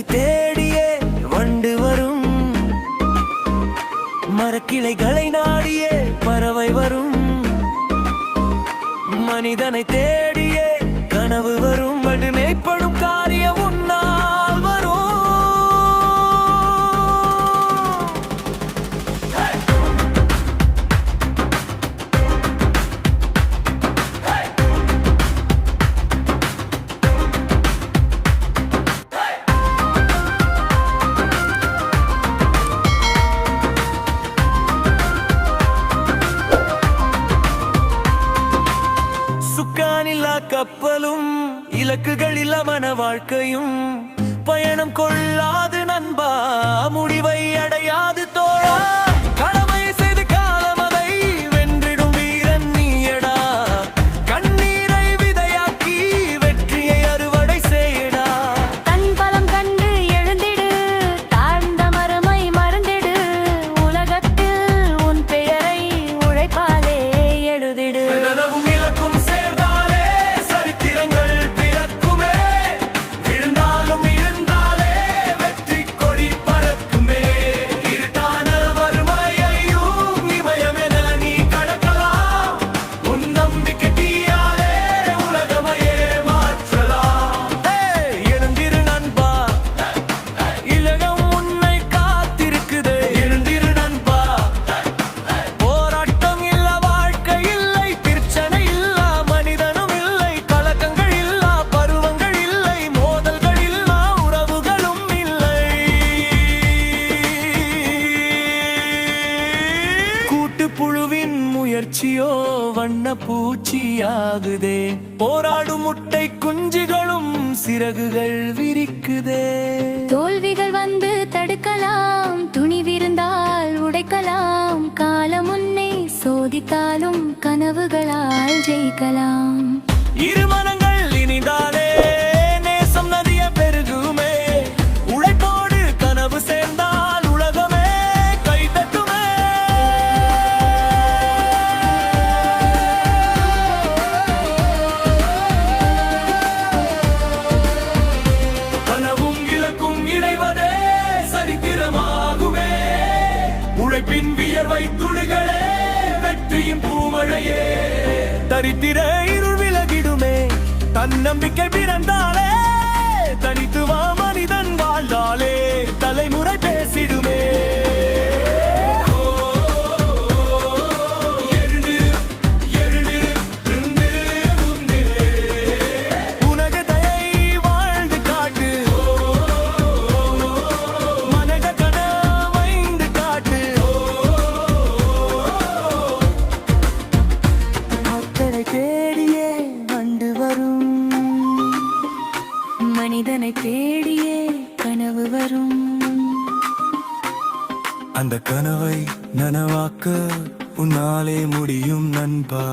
மனிதனை தேடியே வண்டு வரும், மரக்கிளைகளை நாடியே பறவை வரும். மனிதனை தேடியே கனவு வரும், வண்டு மேய்ப்படும் காரியம் உன்னால் வரும். சுக்கானில்லா கப்பலும் இலக்குகள் இல்ல மன வாழ்க்கையும் பயணம் கொள்ளாது நண்பா, முடிவை அடையாது தோழா. கடமை செய்து காலம் அதை வென்றிடும் வீரன் நீயடா, கண்ணீரை விதையாக்கி வெற்றியை அறுவடை செய்யடா. தன் பலம் கண்டு எழுந்திடு, தாழ்ந்த மரமை மறந்திடு, உலகத்தில் உன் பெயரை உழைப்பாலே எழுதிடு. இலக்கும் சேர்ந்தாலே சரித்திரங்கள் பிறக்குமே, விழுந்தாலும் இருந்தாலே வெற்றி கொடி பறக்குமே. இருட்டான வறுமையையும் இமயமென நீ கடக்கலாம், உன் நம்பிக்கை தீயாலே உலகமையே மாற்றலாம். எழுந்திரு நண்பா, இலகம் உன்னை காத்திருக்குது. எழுந்திரு நண்பா, போராட்டம் இல்ல வாழ்க்கை இல்லை, பிரச்சனை இல்ல மனிதனும் இல்லை, கலக்கங்கள் இல்ல பருவங்கள் இல்லை, மோதல்கள் இல்ல உறவுகளும் இல்லை. கூட்டுப்புழுவின் முயற்சியோ வண்ண பூச்சியாகுதே, போராடும் முட்டை குஞ்சுகளும் சிறகுகள் விரிக்குதே. தோல்விகள் வந்து தடுக்கலாம், துணிவிருந்தால் உடைக்கலாம், காலம் உன்னை சோதித்தாலும் கனவுகளால் ஜெயிக்கலாம். இரு மனங்கள் இனிதாலே நேசம் நதிய பெருகுமே, உழைப்போடு கனவு சேர்ந்தால் உலகமே கைதட்டுமே. கனவும் இலக்கும் இணைவதே சரித்திரமாகுமே, உழைப்பின் வியர்வை துளிகளே வெற்றியின் பூமழையே. தரித்திர இருள் விலகிடுமே, தன்னம்பிக்கை பிறந்தாலே, தனித்துவ மனிதன் வாழ்ந்தாலே தலைமுறை பேசிடுமே. உனகதையை வாழ்ந்து காட்டு, மனக கனவைந்து காட்டு. மக்களை தேடியே வண்டு வரும், மனிதனை தேடியே கனவு வரும். அந்த கனவை நனவாக்க உன்னாலே முடியும் நண்பா.